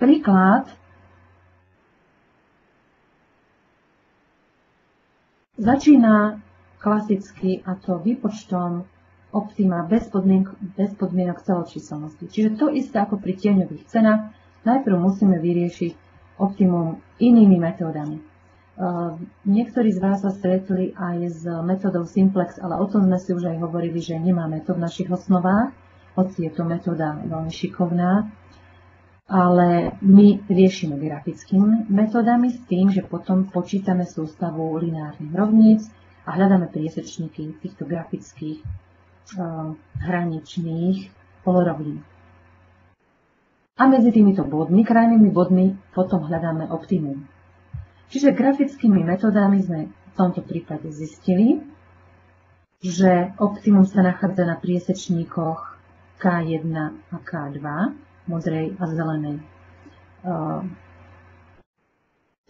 Príklad začína klasicky, a to výpočtom optima bez podmienok celočíselnosti. Čiže to isté ako pri tieňových cenách, najprv musíme vyriešiť optimum inými metódami. Niektorí z vás sa stretli aj s metódou Simplex, ale o tom sme si už aj hovorili, že nemáme to v našich osnovách, hoci je to metóda veľmi šikovná, ale my riešime grafickými metódami s tým, že potom počítame sústavu lineárnych rovníc a hľadáme priesečníky týchto grafických hraničných polorovníc. A medzi týmito bodmi, krajnými bodmi, potom hľadáme optimum. Čiže grafickými metódami sme v tomto prípade zistili, že optimum sa nachádza na priesečníkoch K1 a K2, modrej a zelenej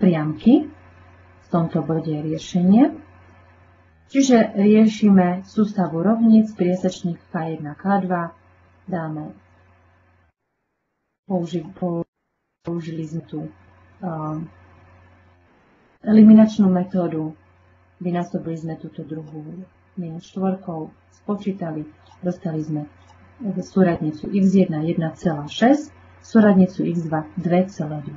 priamky. V tomto bode je riešenie. Čiže riešime sústavu rovníc, priesečník K1 a K2, použili sme tu eliminačnú metódu, vynásobili sme túto druhú minus štvorkou, spočítali, dostali sme súradnicu x1 1,6, súradnicu x2 2,2.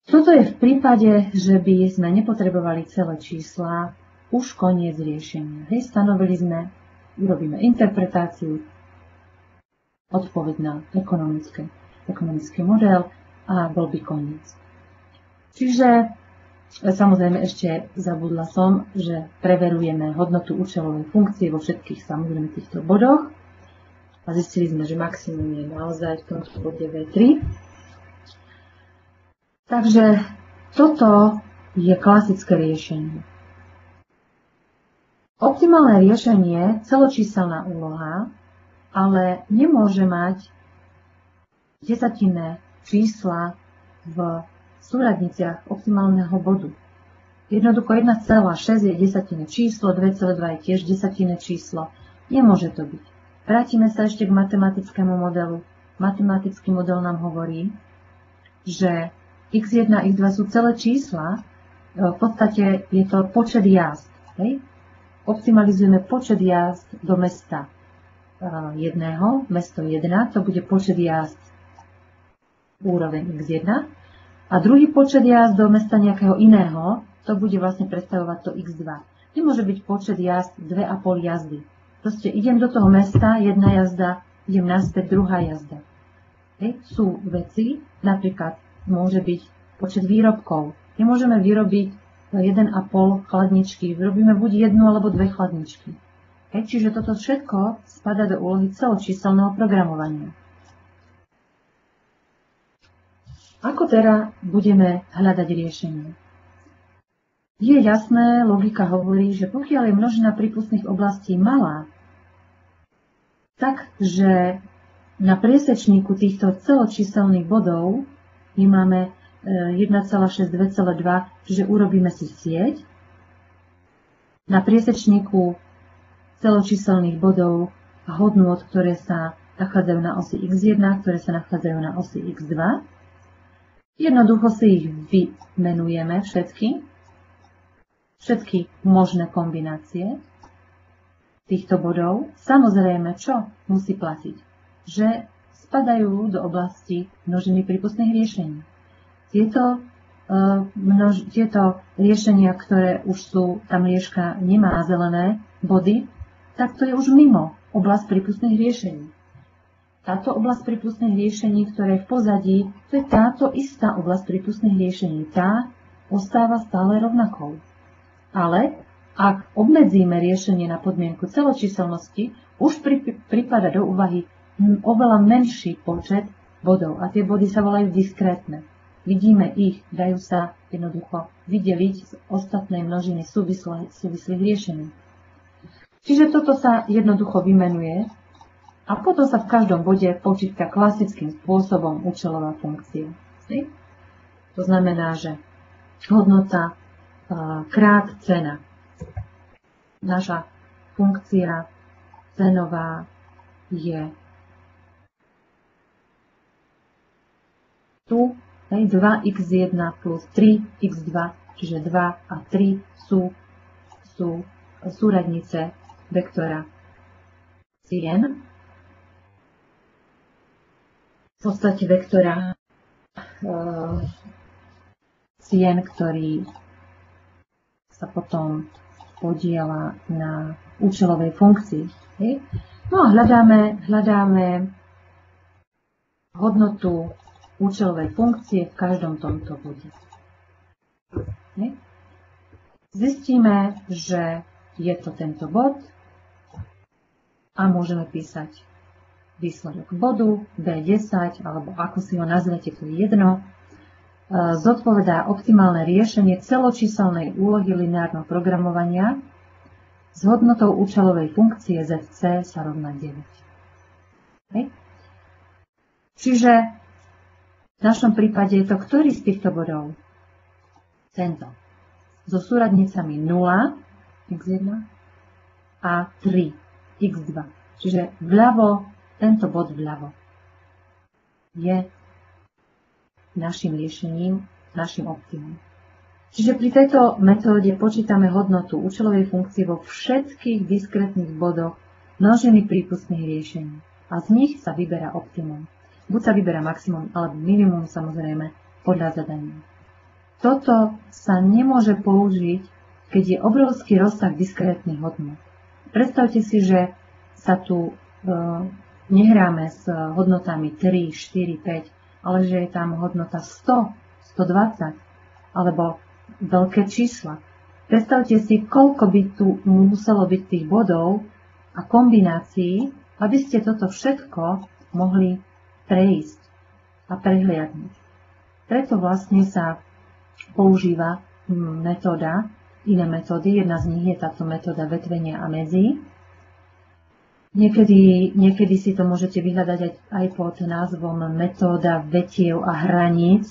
Toto je v prípade, že by sme nepotrebovali celé čísla, už koniec riešenia. Hej, stanovili sme, urobíme interpretáciu, odpoveď na ekonomický model a bol by koniec. Čiže samozrejme ešte zabudla som, že preverujeme hodnotu účelovej funkcie vo všetkých samozrejme týchto bodoch a zistili sme, že maximum je naozaj v tomto bode V3. Takže toto je klasické riešenie. Optimálne riešenie, celočíselná úloha, ale nemôže mať desatinné čísla v súradniciach optimálneho bodu. Jednoducho 1,6 je desatinné číslo, 2,2 je tiež desatinné číslo. Nemôže to byť. Vrátime sa ešte k matematickému modelu. Matematický model nám hovorí, že x1 a x2 sú celé čísla, v podstate je to počet jazd. Hej? Optimalizujeme počet jazd do mesta jedného, mesto 1, to bude počet jazd úroveň x1, a druhý počet jazd do mesta nejakého iného, to bude vlastne predstavovať to x2. Nemôže byť počet jazd 2,5 jazdy. Proste idem do toho mesta, jedna jazda, idem naspäť, druhá jazda. Hej. Sú veci, napríklad môže byť počet výrobkov. Nemôžeme vyrobiť 1,5 chladničky, vyrobíme buď jednu alebo dve chladničky. Hej. Čiže toto všetko spadá do úlohy celočíselného programovania. Ako teda budeme hľadať riešenie? Je jasné, logika hovorí, že pokiaľ je množina prípustných oblastí malá, takže na priesečníku týchto celočíselných bodov my máme 1,6, 2,2, čiže urobíme si sieť. Na priesečníku celočíselných bodov a hodnôt, ktoré sa nachádzajú na osi x1, ktoré sa nachádzajú na osi x2. Jednoducho si ich vymenujeme všetky možné kombinácie týchto bodov. Samozrejme, čo musí platiť? Že spadajú do oblasti množiny prípustných riešení. Tieto riešenia, ktoré už sú, tam lieška nemá zelené body, tak to je už mimo oblasť prípustných riešení. Táto oblasť prípustných riešení, ktoré je v pozadí, to je táto istá oblasť prípustných riešení. Tá ostáva stále rovnakou. Ale ak obmedzíme riešenie na podmienku celočíselnosti, už prípada do úvahy oveľa menší počet bodov. A tie body sa volajú diskrétne. Vidíme ich, dajú sa jednoducho vydeliť z ostatnej množiny súvislých riešení. Čiže toto sa jednoducho vymenuje a potom sa v každom bode počíta klasickým spôsobom účelová funkcia. To znamená, že hodnota krát cena. Naša funkcia cenová je tu 2x1 plus 3x2, čiže 2 a 3 sú súradnice vektora cien. V podstate vektora cien, ktorý sa potom podieľa na účelovej funkcii. No a hľadáme hodnotu účelovej funkcie v každom tomto bode. Zistíme, že je to tento bod a môžeme písať výsledok bodu B10, alebo ako si ho nazvete, to je jedno, zodpovedá optimálne riešenie celočíselnej úlohy lineárneho programovania s hodnotou účelovej funkcie ZC sa rovná 9. Čiže v našom prípade je to ktorý z týchto bodov? Tento. So súradnicami 0, x1 a 3, x2. Čiže vľavo, tento bod vľavo je našim riešením, našim optimum. Čiže pri tejto metóde počítame hodnotu účelovej funkcie vo všetkých diskrétnych bodoch množiny prípustných riešení. A z nich sa vyberá optimum. Buď sa vyberá maximum, alebo minimum, samozrejme, podľa zadania. Toto sa nemôže použiť, keď je obrovský rozsah diskrétnych hodnot. Predstavte si, že sa tu nehráme s hodnotami 3, 4, 5, ale že je tam hodnota 100, 120, alebo veľké čísla. Predstavte si, koľko by tu muselo byť tých bodov a kombinácií, aby ste toto všetko mohli prejsť a prehliadnúť. Preto vlastne sa používa metóda, iné metódy. Jedna z nich je táto metóda vetvenia a medzí. Niekedy si to môžete vyhľadať aj pod názvom metóda vetiev a hraníc.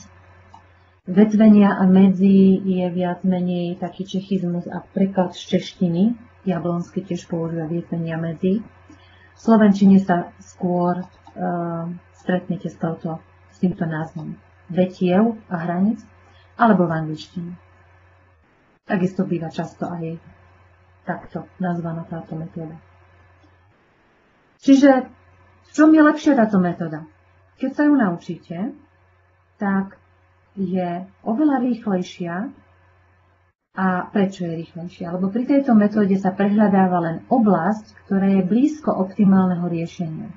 Vetvenia a medzí je viac menej taký čechizmus a preklad z češtiny. Jablonsky tiež používa vetvenia a medzí. V slovenčine sa skôr stretnete s týmto názvom vetiev a hraníc, alebo v angličtine. Takisto býva často aj takto nazvaná táto metóda. Čiže v čom je lepšia táto metóda? Keď sa ju naučíte, tak je oveľa rýchlejšia. A prečo je rýchlejšia? Lebo pri tejto metóde sa prehľadáva len oblasť, ktorá je blízko optimálneho riešenia.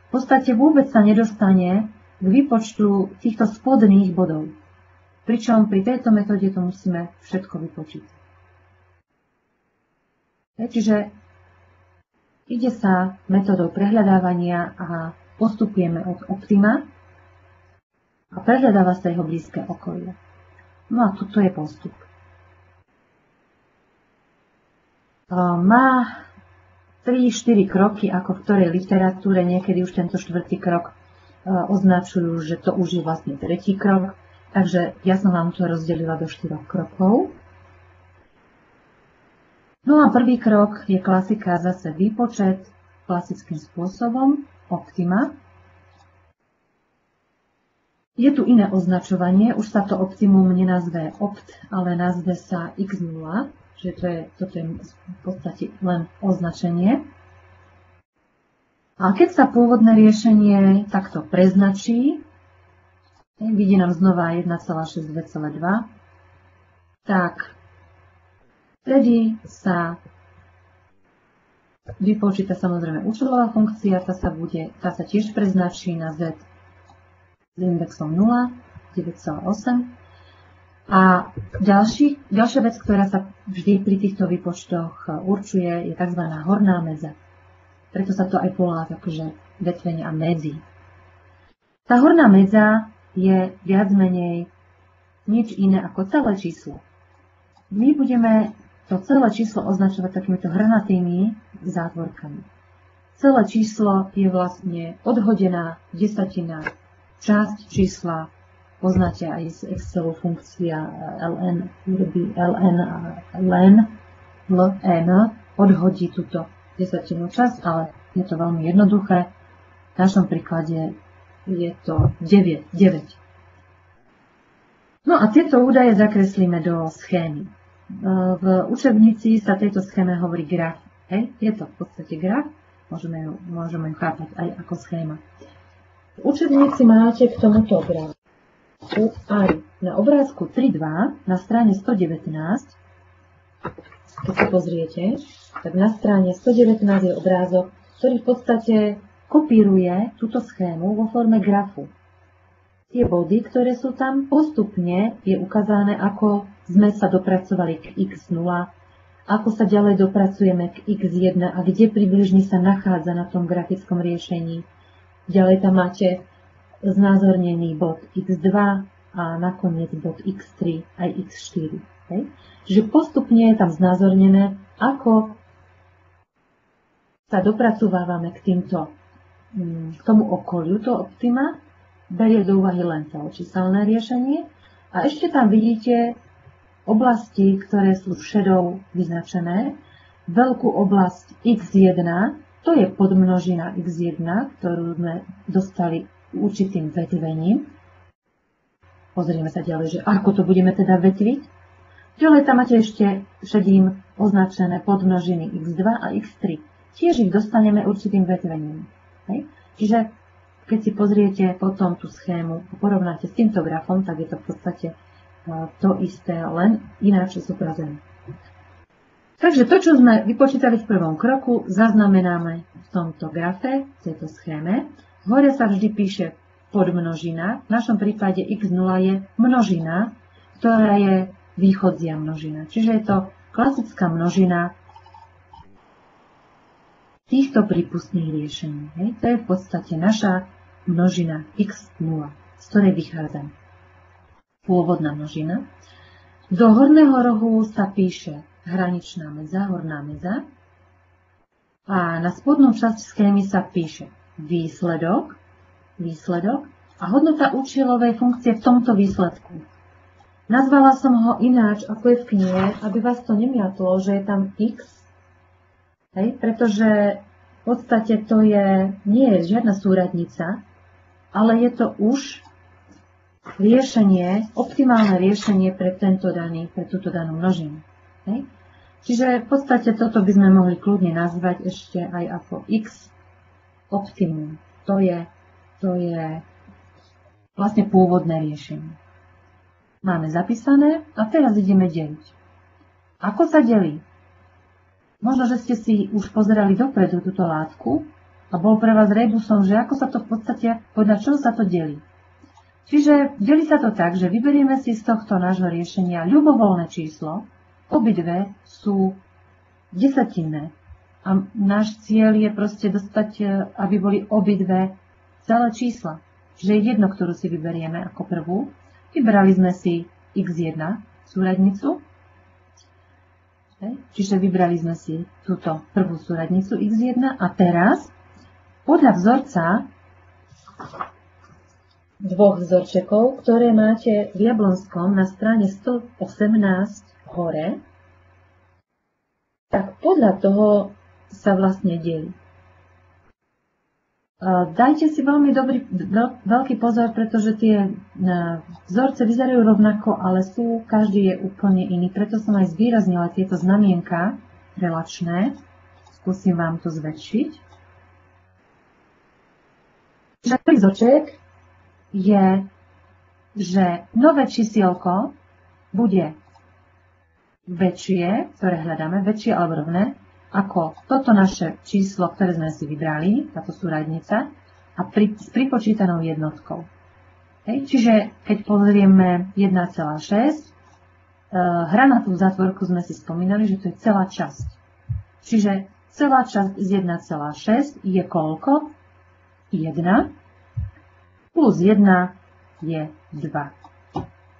V podstate vôbec sa nedostane k výpočtu týchto spodných bodov. Pričom pri tejto metóde to musíme všetko vypočítať. Čiže ide sa metódou prehľadávania a postupujeme od optima a prehľadáva sa jeho blízke okolie. No a toto je postup. Má 3-4 kroky, ako v ktorej literatúre, niekedy už tento štvrtý krok označujú, že to už je vlastne tretí krok. Takže ja som vám to rozdelila do 4 krokov. No a prvý krok je klasika, zase výpočet klasickým spôsobom, optima. Je tu iné označovanie, už sa to optimum nenazve opt, ale nazve sa x0. Čiže toto je v podstate len označenie. A keď sa pôvodné riešenie takto preznačí, vidí nám znova 1,6, 2,2, tak vtedy sa vypočíta samozrejme účelová funkcia, tá sa tiež preznačí na z s indexom 0, 9,8. A ďalšia vec, ktorá sa vždy pri týchto výpočtoch určuje, je tzv. Horná medza. Preto sa to aj volá akože vetvenie a medzi. Tá horná medza je viac menej nič iné ako celé číslo. My budeme to celé číslo označovať takýmito hrnatými zátvorkami. Celé číslo je vlastne odhodená desatina časť čísla. Poznáte aj z Excelu funkcia ln, ln a ln odhodí túto desatinu časť, ale je to veľmi jednoduché. V našom príklade je to 9. No a tieto údaje zakreslíme do schémy. V učebnici sa tejto schéme hovorí graf. Hej? Je to v podstate graf, môžeme ju chápať aj ako schéma. V učebnici máte k tomuto grafu aj na obrázku 3.2 na strane 119, keď sa pozriete, tak na strane 119 je obrázok, ktorý v podstate kopíruje túto schému vo forme grafu. Tie body, ktoré sú tam, postupne je ukázané, ako sme sa dopracovali k x0, ako sa ďalej dopracujeme k x1 a kde približne sa nachádza na tom grafickom riešení. Ďalej tam máte znázornený bod x2 a nakoniec bod x3 aj x4. Hej? Čiže postupne je tam znázornené, ako sa dopracovávame k tomu okoliu, to optima, berie do úvahy len celočíselné riešenie a ešte tam vidíte oblasti, ktoré sú šedou vyznačené. Veľkú oblasť x1, to je podmnožina x1, ktorú sme dostali určitým vetvením. Pozrieme sa ďalej, že ako to budeme teda vetviť. Ďalej tam máte ešte šedým označené podmnožiny x2 a x3. Tiež ich dostaneme určitým vetvením. Hej? Čiže keď si pozriete potom tú schému a porovnáte s týmto grafom, tak je to v podstate to isté, len ináč zobrazené. Takže to, čo sme vypočítali v prvom kroku, zaznamenáme v tomto grafe, v tejto schéme. Hore sa vždy píše podmnožina, v našom prípade x0 je množina, ktorá je východzia množina. Čiže je to klasická množina týchto prípustných riešení. Hej? To je v podstate naša množina x0, z ktorej vychádzame. Pôvodná množina. Do horného rohu sa píše hraničná medza, horná medza. A na spodnú časť schémy sa píše výsledok a hodnota účelovej funkcie v tomto výsledku. Nazvala som ho ináč, ako je v knihe, aby vás to nemiatlo, že je tam x, hej? Pretože v podstate to nie je žiadna súradnica, ale je to už riešenie, optimálne riešenie pre túto danú množinu. Hej? Čiže v podstate toto by sme mohli kľudne nazvať ešte aj ako x optimum. To je vlastne pôvodné riešenie. Máme zapísané a teraz ideme deliť. Ako sa delí? Možno, že ste si už pozerali dopredu túto látku a bol pre vás rebusom, že ako sa to v podstate, podľa čoho sa to delí. Čiže delí sa to tak, že vyberieme si z tohto nášho riešenia ľubovoľné číslo, obidve sú desatinné. A náš cieľ je proste dostať, aby boli obidve celé čísla. Čiže je jedno, ktorú si vyberieme ako prvú. Vybrali sme si x1 súradnicu. Čiže vybrali sme si túto prvú súradnicu x1 a teraz podľa vzorca dvoch vzorčekov, ktoré máte v Jablonskom na strane 118 hore, tak podľa toho sa vlastne delí. Dajte si veľmi veľký pozor, pretože tie vzorce vyzerajú rovnako, ale každý je úplne iný. Preto som aj zvýraznila tieto znamienka relačné. Skúsim vám to zväčšiť. Prvý vzorček je, že nové čísielko bude väčšie, ktoré hľadáme, väčšie alebo rovné, ako toto naše číslo, ktoré sme si vybrali, táto súradnica, a s pripočítanou jednotkou. Hej. Čiže keď pozrieme 1,6, hranatú zátvorku sme si spomínali, že to je celá časť. Čiže celá časť z 1,6 je koľko? 1 plus 1 je 2.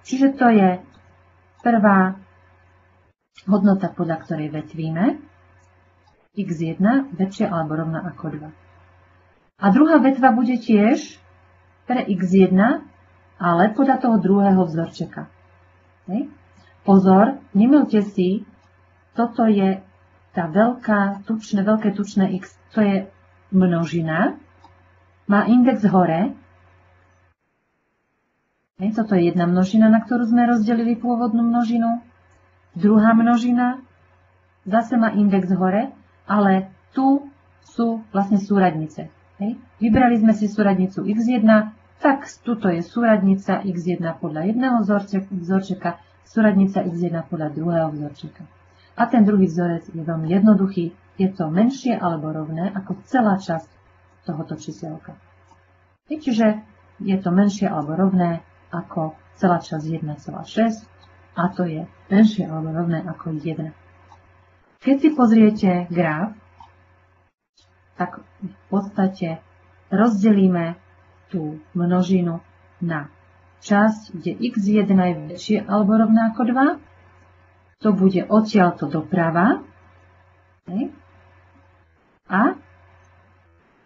Čiže to je prvá hodnota, podľa ktorej vetvíme. x1 väčšia alebo rovná ako 2. A druhá vetva bude tiež pre x1, ale podľa toho druhého vzorčeka. Hej. Pozor, nemýlte si, toto je tá veľké tučné x, to je množina, má index hore, Toto je jedna množina, na ktorú sme rozdelili pôvodnú množinu. Druhá množina zase má index hore, ale tu sú vlastne súradnice. Vybrali sme si súradnicu x1, tak tuto je súradnica x1 podľa jedného vzorčeka, súradnica x1 podľa druhého vzorčeka. A ten druhý vzorec je veľmi jednoduchý, je to menšie alebo rovné ako celá časť tohoto číselka. Čiže je to menšie alebo rovné ako celá časť 1,6 a to je menšie alebo rovné ako 1. Keď si pozriete graf, tak v podstate rozdelíme tú množinu na časť, kde x1 je väčšie alebo rovné ako 2. To bude odtiaľto doprava. A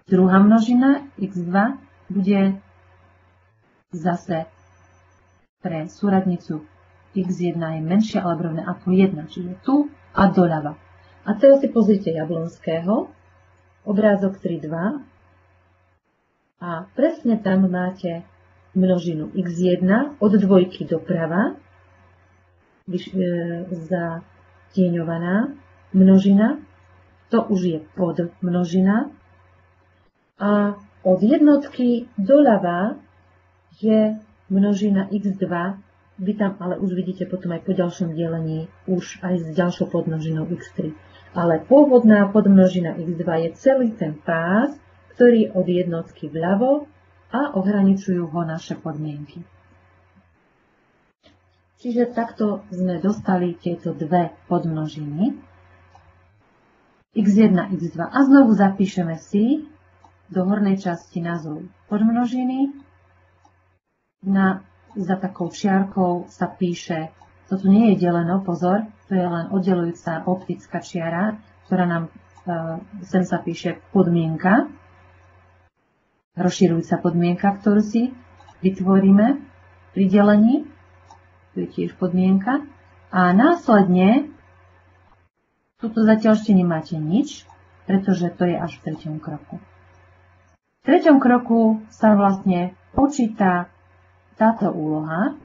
druhá množina x2 bude zase pre súradnicu x1 je menšie alebo rovné ako 1, čiže tu a doľava. A teraz si pozrite Jablonského, obrázok 3.2 a presne tam máte množinu x1 od dvojky doprava, zatieňovaná množina, to už je podmnožina a od jednotky doľava je množina x2, vy tam ale už vidíte potom aj po ďalšom delení už aj s ďalšou podmnožinou x3. Ale pôvodná podmnožina x2 je celý ten pás, ktorý je od jednotky vľavo a ohraničujú ho naše podmienky. Čiže takto sme dostali tieto dve podmnožiny x1, x2 a znovu zapíšeme si do hornej časti názov podmnožiny. Za takou čiarkou sa píše, toto nie je deleno, pozor, to je len oddelujúca optická čiara, ktorá nám sem sa píše podmienka, rozširujúca podmienka, ktorú si vytvoríme pri delení, to je tiež podmienka, a následne, tuto zatiaľ ešte nemáte nič, pretože to je až v treťom kroku. V treťom kroku sa vlastne počíta táto úloha,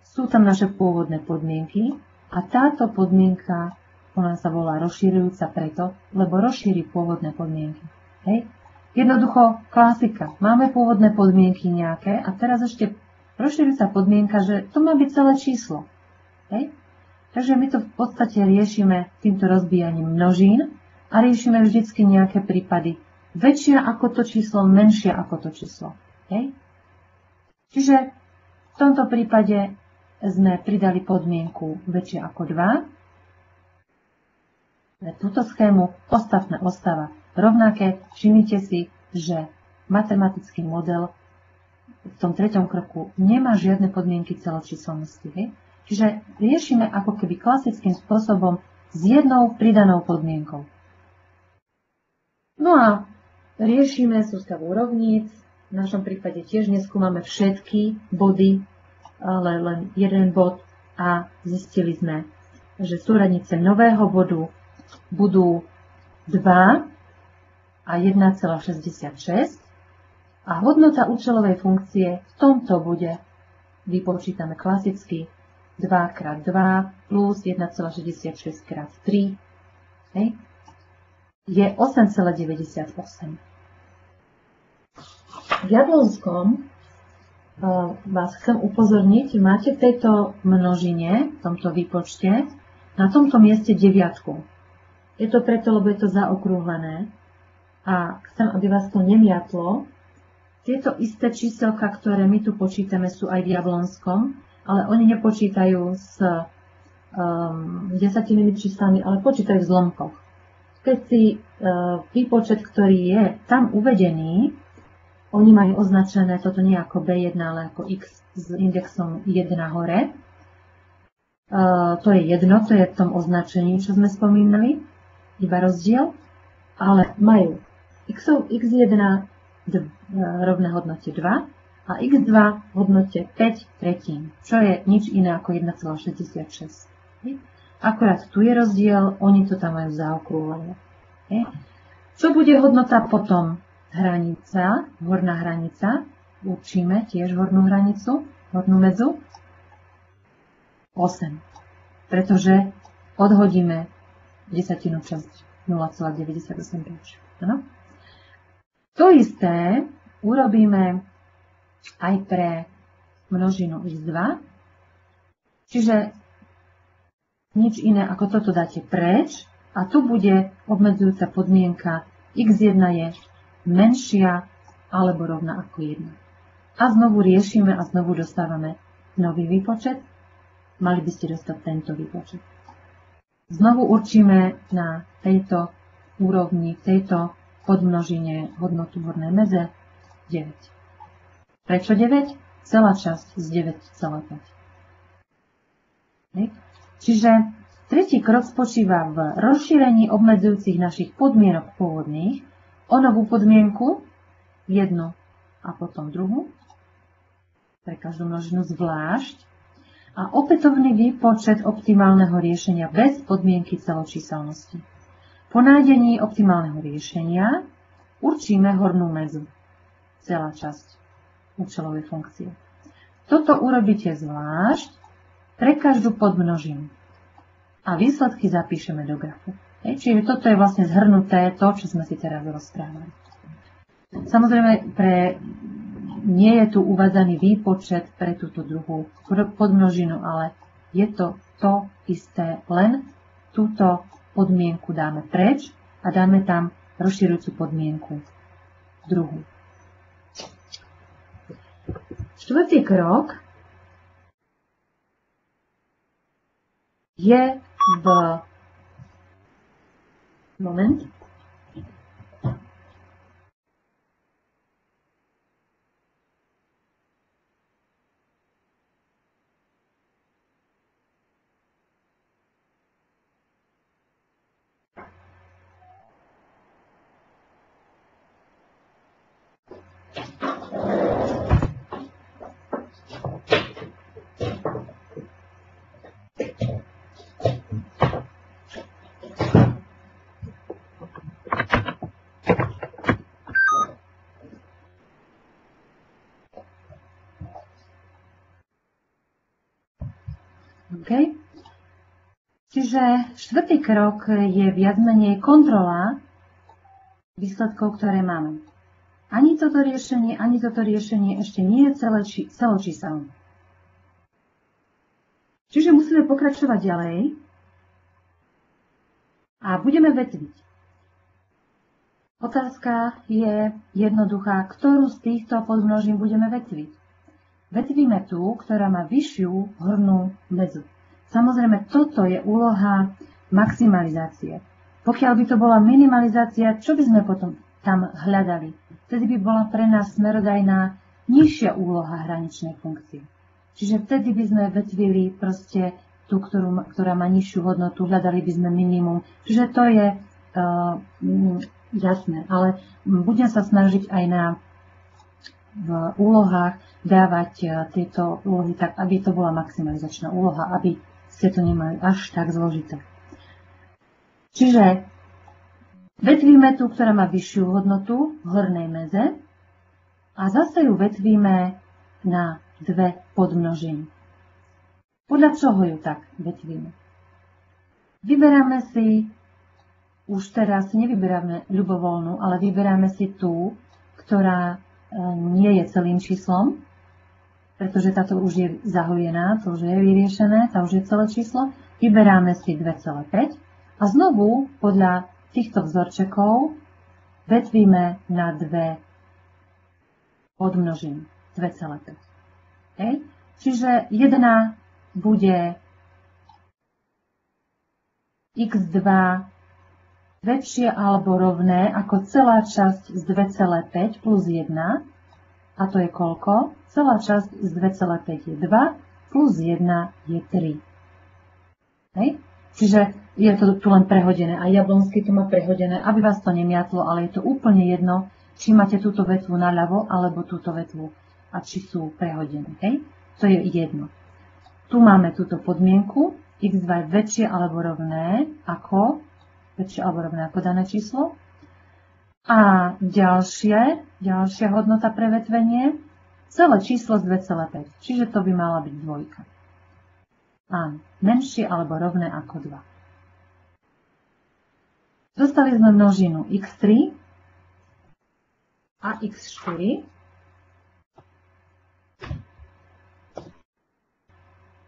sú tam naše pôvodné podmienky a táto podmienka, ona sa volá rozširujúca preto, lebo rozšíri pôvodné podmienky. Jednoducho klasika. Máme pôvodné podmienky nejaké a teraz ešte rozširujúca podmienka, že to má byť celé číslo. Takže my to v podstate riešime týmto rozbíjaním množín a riešime vždycky nejaké prípady väčšia ako to číslo, menšia ako to číslo. Čiže v tomto prípade sme pridali podmienku väčšie ako 2. Túto schému ostatné ostáva rovnaké. Všimnite si, že matematický model v tom treťom kroku nemá žiadne podmienky celočíselnosti. Čiže riešime ako keby klasickým spôsobom s jednou pridanou podmienkou. No a riešime sústavu rovníc. V našom prípade tiež neskúmame všetky body, ale len jeden bod a zistili sme, že súradnice nového bodu budú 2 a 1,66 a hodnota účelovej funkcie v tomto bode vypočítame klasicky 2x2 plus 1,66x3 je 8,98. V Jablonskom vás chcem upozorniť, máte v tejto množine, v tomto výpočte, na tomto mieste 9. Je to preto, lebo je to zaokrúhlené a chcem, aby vás to nemiatlo. Tieto isté číselka, ktoré my tu počítame, sú aj v Jablonskom, ale oni nepočítajú s desatinými číslami, ale počítajú v zlomkoch. Keď si výpočet, ktorý je tam uvedený, oni majú označené toto nie ako B1, ale ako X s indexom 1 hore. To je jedno, to je v tom označení, čo sme spomínali, iba rozdiel. Ale majú X1 rovné hodnote 2 a X2 v hodnote 5 tretín, čo je nič iné ako 1,66. Akorát tu je rozdiel, oni to tam majú zaokrúhlené. Čo bude hodnota potom? Hranica, horná hranica, určíme tiež hornú hranicu hornú medzu? 8. Pretože odhodíme desatinu časť 0,98. Áno? To isté urobíme aj pre množinu x2. Čiže nič iné ako toto dáte preč a tu bude obmedzujúca podmienka x1 je menšia alebo rovná ako 1. A znovu riešime a znovu dostávame nový výpočet. Mali by ste dostať tento výpočet. Znovu určíme na tejto úrovni, v tejto podmnožine hodnotu hornej meze 9. Prečo 9? Celá časť z 9,5. Čiže tretí krok spočíva v rozšírení obmedzujúcich našich podmienok pôvodných o novú podmienku, jednu a potom druhú, pre každú množinu zvlášť, a opätovný výpočet optimálneho riešenia bez podmienky celočíselnosti. Po nájdení optimálneho riešenia určíme hornú medzu, celá časť účelovej funkcie. Toto urobíte zvlášť pre každú podmnožinu a výsledky zapíšeme do grafu. Čiže toto je vlastne zhrnuté to, čo sme si teraz rozprávali. Samozrejme, nie je tu uvádzaný výpočet pre túto druhú podmnožinu, ale je to to isté, len túto podmienku dáme preč a dáme tam rozširujúcu podmienku druhú. Štvrtý krok je v moment. Okay. Čiže štvrtý krok je viac menej kontrola výsledkov, ktoré máme. Ani toto riešenie ešte nie je celočíselné. Čiže musíme pokračovať ďalej a budeme vetviť. Otázka je jednoduchá, ktorú z týchto podmnožín budeme vetviť. Vetvíme tú, ktorá má vyššiu hornú medzu. Samozrejme, toto je úloha maximalizácie. Pokiaľ by to bola minimalizácia, čo by sme potom tam hľadali? Vtedy by bola pre nás smerodajná nižšia úloha hraničnej funkcie. Čiže vtedy by sme vetvili proste tú, ktorá má nižšiu hodnotu, hľadali by sme minimum. Čiže to je jasné, ale budem sa snažiť aj v úlohách dávať tieto úlohy tak, aby to bola maximalizačná úloha, aby ste to nemali až tak zložité. Čiže vetvíme tú, ktorá má vyššiu hodnotu v hornej meze a zase ju vetvíme na dve podmnožiny. Podľa čoho ju tak vetvíme? Vyberáme si, už teraz nevyberáme ľubovoľnú, ale vyberáme si tú, ktorá nie je celým číslom, pretože táto už je zahojená, to už je vyriešené, tá už je celé číslo. Vyberáme si 2,5 a znovu podľa týchto vzorčekov vetvíme na dve podmnožiny 2,5. Okay? Čiže jedna bude x2 väčšie alebo rovné ako celá časť z 2,5 plus 1. A to je koľko? Celá časť z 2,5 je 2 plus 1 je 3. Hej? Čiže je to tu len prehodené. A Jablonský to má prehodené, aby vás to nemiatlo, ale je to úplne jedno, či máte túto vetvu naľavo alebo túto vetvu a či sú prehodené. Hej? To je jedno. Tu máme túto podmienku x2 je väčšie alebo rovné ako dané číslo. A ďalšia hodnota pre vetvenie celé číslo z 2,5. Čiže to by mala byť dvojka. Áno, menšie alebo rovné ako 2. Dostali sme množinu x3 a x4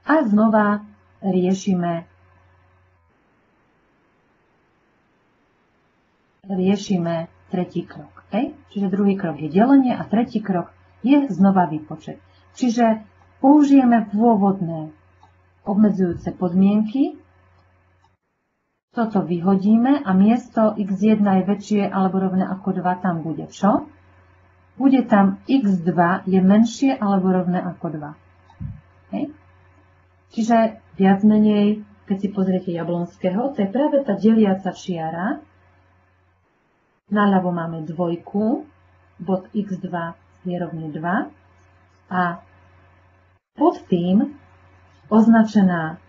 a znova riešime tretí krok. Okay? Čiže druhý krok je delenie a tretí krok je znova výpočet. Čiže použijeme pôvodné obmedzujúce podmienky, toto vyhodíme a miesto x1 je väčšie alebo rovné ako 2, tam bude čo? Bude tam x2 je menšie alebo rovné ako 2. Okay? Čiže viac menej, keď si pozriete Jablonského, to je práve tá deliaca čiara. Naľavo máme dvojku, bod x2 je rovný 2 a pod tým označená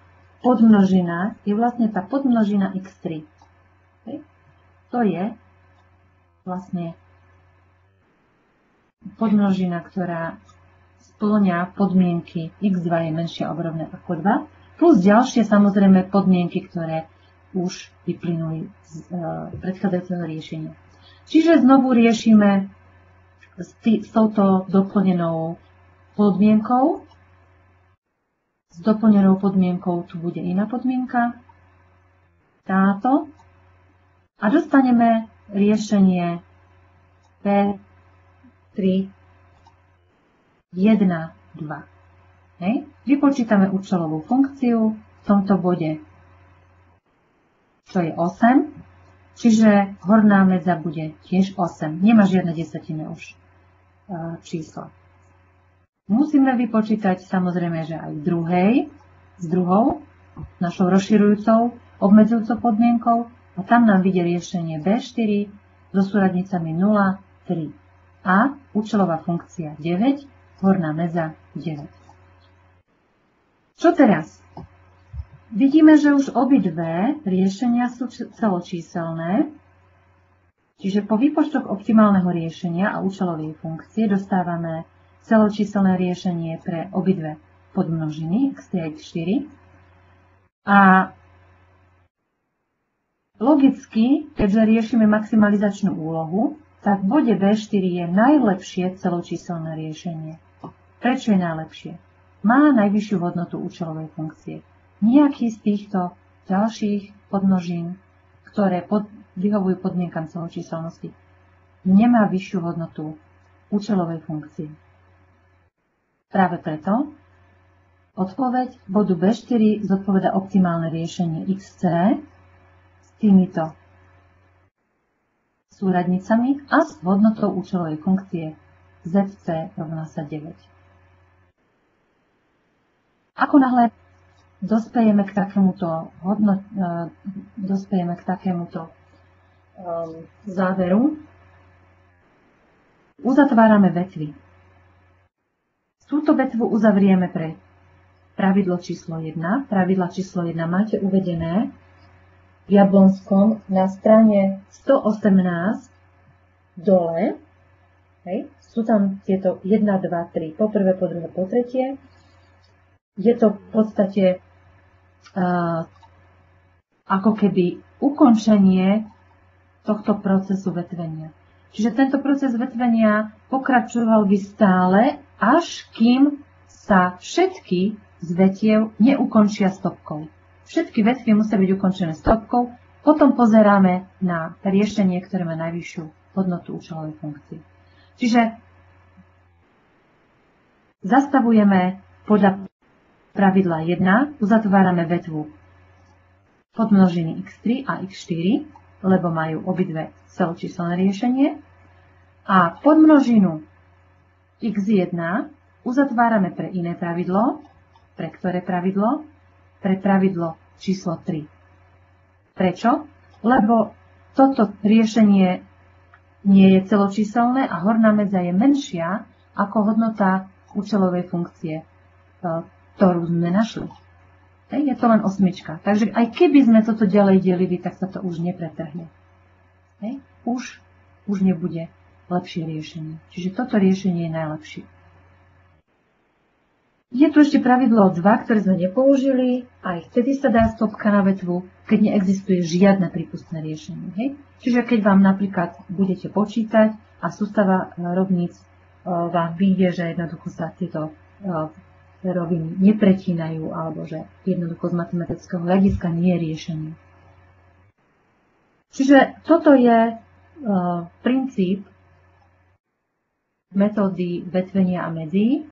podmnožina je vlastne tá podmnožina x3. Okay? To je vlastne podmnožina, ktorá spĺňa podmienky x2 je menšie alebo rovné ako 2, plus ďalšie samozrejme podmienky, ktoré už vyplynuli z predchádzajúceho riešenia. Čiže znovu riešime s touto doplnenou podmienkou. S doplnenou podmienkou tu bude iná podmienka, táto, a dostaneme riešenie P3, 1, 2. Hej. Vypočítame účelovú funkciu v tomto bode, čo je 8, čiže horná medza bude tiež 8. Nemá žiadne desatinné už číslo. Musíme vypočítať samozrejme, že aj s druhou, našou rozširujúcou, obmedzujúcou podmienkou a tam nám vyjde riešenie B4 so súradnicami 0, 3 a účelová funkcia 9, horná medza 9. Čo teraz? Vidíme, že už obidve riešenia sú celočíselné, čiže po výpočtoch optimálneho riešenia a účelovej funkcie dostávame celočíselné riešenie pre obidve podmnožiny x3 a x4. A logicky, keďže riešime maximalizačnú úlohu, tak v bode B4 je najlepšie celočíselné riešenie. Prečo je najlepšie? Má najvyššiu hodnotu účelovej funkcie. Nejaký z týchto ďalších podmnožín, ktoré vyhovujú podmienkam celočíselnosti, nemá vyššiu hodnotu účelovej funkcie. Práve preto odpoveď bodu B4 zodpoveda optimálne riešenie XC s týmito súradnicami a s hodnotou účelovej funkcie ZC rovná sa 9. Ako náhle dospejeme k takémuto záveru, uzatvárame vetvy. Túto vetvu uzavrieme pre pravidlo číslo 1. Pravidla číslo 1 máte uvedené v Jablonskom na strane 118 dole. Hej. Sú tam tieto 1, 2, 3, po prvé, po druhé, po tretie. Je to v podstate ako keby ukončenie tohto procesu vetvenia. Čiže tento proces vetvenia pokračoval by stále, až kým sa všetky z vetiev neukončia stopkou. Všetky vetvy musia byť ukončené stopkou, potom pozeráme na riešenie, ktoré má najvyššiu hodnotu účelovej funkcie. Čiže zastavujeme podľa pravidla 1, uzatvárame vetvu podmnožiny x3 a x4, lebo majú obidve celočíselné riešenie, a podmnožinu x1 uzatvárame pre iné pravidlo. Pre ktoré pravidlo? Pre pravidlo číslo 3. Prečo? Lebo toto riešenie nie je celočíselné a horná medza je menšia ako hodnota účelovej funkcie, ktorú sme našli. Je to len osmička. Takže aj keby sme toto ďalej delili, tak sa to už nepretrhne. Už nebude lepšie riešenie. Čiže toto riešenie je najlepšie. Je tu ešte pravidlo 2, ktoré sme nepoužili. Aj vtedy sa dá stopka na vetvu, keď neexistuje žiadne prípustné riešenie. Hej? Čiže keď vám napríklad budete počítať a sústava rovníc vám vyjde, že jednoducho sa tieto roviny nepretínajú, alebo že jednoducho z matematického hľadiska nie je riešenie. Čiže toto je princíp metódy vetvenia a medzí.